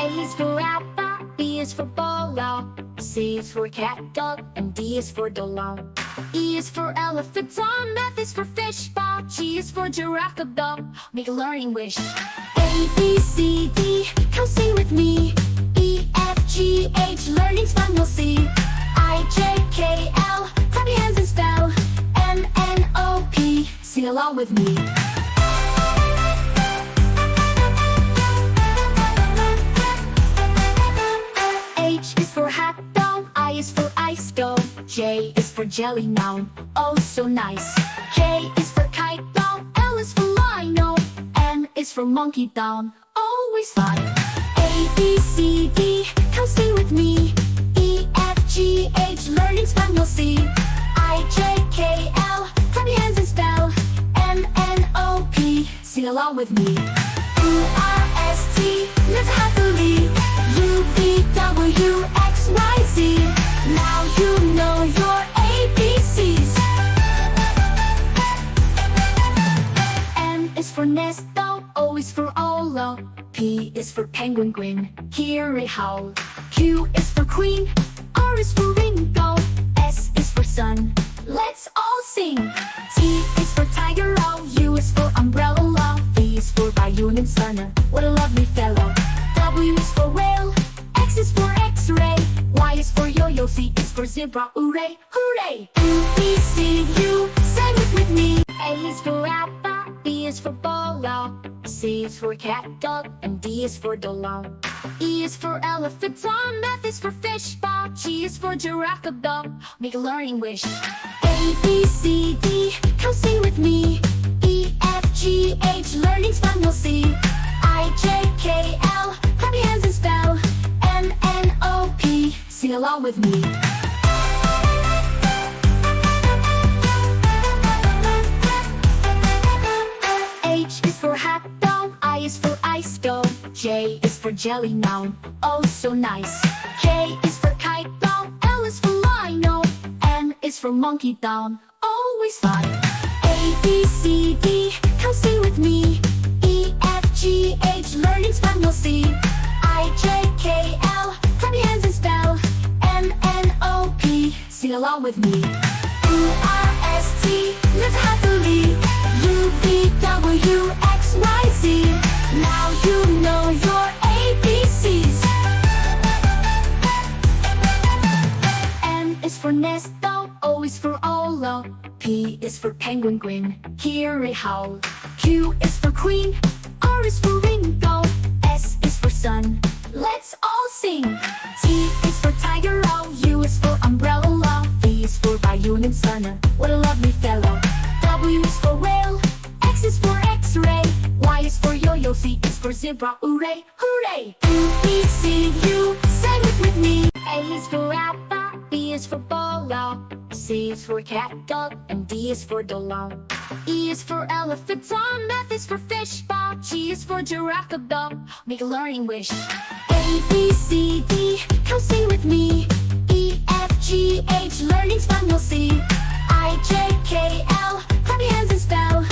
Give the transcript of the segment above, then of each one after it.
A is for apple, B is for bolo, C is for cat, dog, and D is for dollar. E is for elephant, F is for fish, ball, G is for giraffe, dog. Make a learning wish. A, B, C, D, come sing with me. E, F, G, H, learning's fun, you'll see. I, J, K, L, clap your hands and spell. M, N, O, P, sing along with me. H is for hat, dome, I is for ice, dome. J is for jelly, noun, oh so nice. K is for kite, dome, L is for lino. M is for monkey, down, always fun. A, B, C, D, come sing with me. E, F, G, H, learning's fun, you'll see. I, J, K, L, clap your hands and spell. M, N, O, P, sing along with me. U, R, S, T, live happily. U, V, W, X, Y, Z. Now you know your ABCs. N is for nest, O is for Olo. P is for penguin, grin, hear it howl. Q is for queen, R is for Ringo. S is for sun, let's all sing. T is for tiger, O, U is for umbrella. V is for Bayou and Sunner, what a lovely fellow. W is for whale, X is for X-ray. Y is for yo-yo, Z is for zebra, hooray, hooray. U, B, C, U, sing it with me. A is for apple, B is for bolo, C is for cat, dog, and D is for dollar. E is for elephant, F is for fish, ball, G is for giraffe, dog, make a learning wish. A, B, C, D, come sing with me. E, F, G, H, learning's fun, you'll see. I, J, K, L, clap your hands and spell. M, N, O, P, sing along with me. H is for hat, dome, I is for ice, dome. J is for jelly, noun, oh so nice. K is for kite, dome, L is for lino. M is for monkey, down, always fun. A, B, C, D, come sing with me. E, F, G, H, learning's fun, you'll see. I, J, K, L, clap your hands and spell. M, N, O, P, sing along with me. U, R, S, T, live happily. U, V, W, X, Y, Z. Now you know your ABCs. N is for nest, O is for Olo. P is for penguin, grin, hear it howl. Q is for queen, R is for Ringo. S is for sun, let's all sing. T is for tiger, O, U is for umbrella. V is for Bayou and Sunner, what a lovely fellow. W is for whale, X is for X-ray. Y is for yo-yo, Z is for zebra, hooray, hooray. U, B, C, U, sing it with me. A is for apple, B is for bolo, C is for cat, dog, and D is for dollar. E is for elephant, F is for fish, ball, G is for giraffe, dog, make a learning wish. A, B, C, D, come sing with me. E, F, G, H, learning's fun, you'll see. I, J, K, L, clap your hands and spell.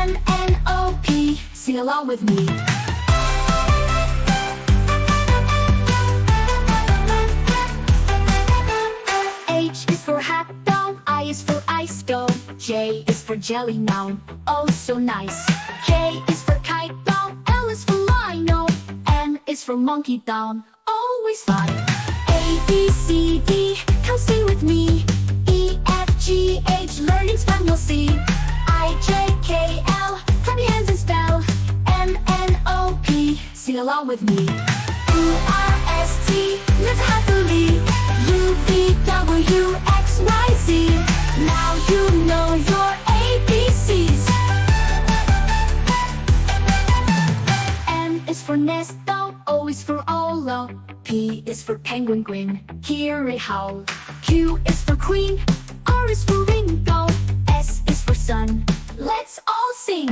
M, N, O, P, sing along with me. H is for hat, dome, I is for ice, dome. J is for jelly, noun, oh so nice. K is for kite, dome, L is for lino. M is for monkey, down, always fun. A, B, C, D, come sing with me. E, F, G, H, learning's fun, you'll see. I, J, K, L, clap your hands and spell. M, N, O, P, sing along with me. U, R, S, T, live happily. U, V, W, X, Y, Z. Now you know your ABCs. N is for nest, O is for Olo. P is for penguin, grin, hear it howl. Q is for queen, R is for Ringo. S is for sun, let's all sing.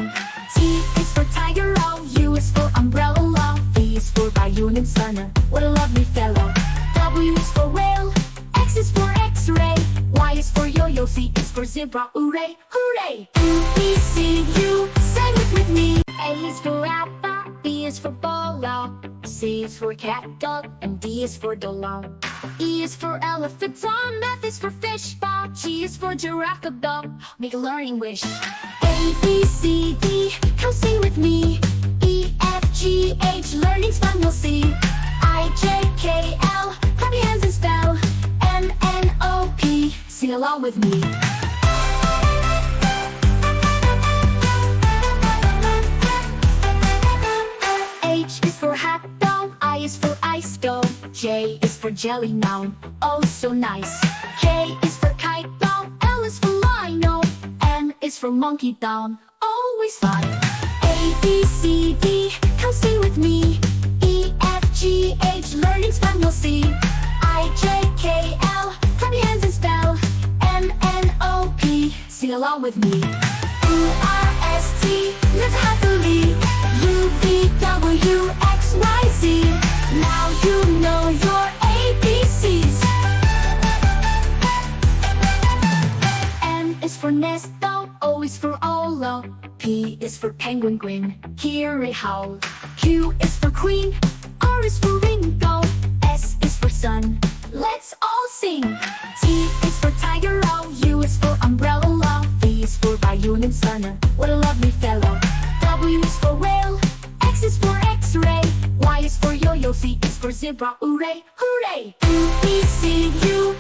T is for tiger, O, U is for umbrella. V is for Bayou and Sunner, what a lovely fellow. W is for whale, X is for X-ray. Y is for yo-yo, Z is for zebra, hooray, hooray. U, B, C, U, sing it with me. A is for apple, B is for ball, C is for cat, dog, and D is for dog. E is for elephant, F is for fish, G is for giraffe, dog. Make a learning wish. A, B, C, D, come sing with me. E, F, G, H, learning's fun, you'll see. I, J, K, L, clap your hands and spell. M, N, O, P, sing along with me. H is for hat, doll, I is for ice, doll. J is for jelly, noun, oh so nice. K is for kite, doll, L is for lino. M is for monkey, down, always fine. A, B, C, D, come sing with me. E, F, G, H, learning's fun, you'll see. I, J, K, L, clap your hands and spell. M, N, O, P, sing along with me. U, R, S, T, live happily. U, V, W, X, Y, Z. Now you know your ABCs. N is for nest, O is for Olo. P is for penguin, grin, hear it howl. Q is for queen, R is for Ringo. S is for sun, let's all sing. T is for tiger, O, U is for umbrella. V is for Bayou and Sunner, what a lovely fellow. W is for whale, X is for X-ray. Y is for yo-yo, Z is for zebra, hooray, hooray. U, B, C, U,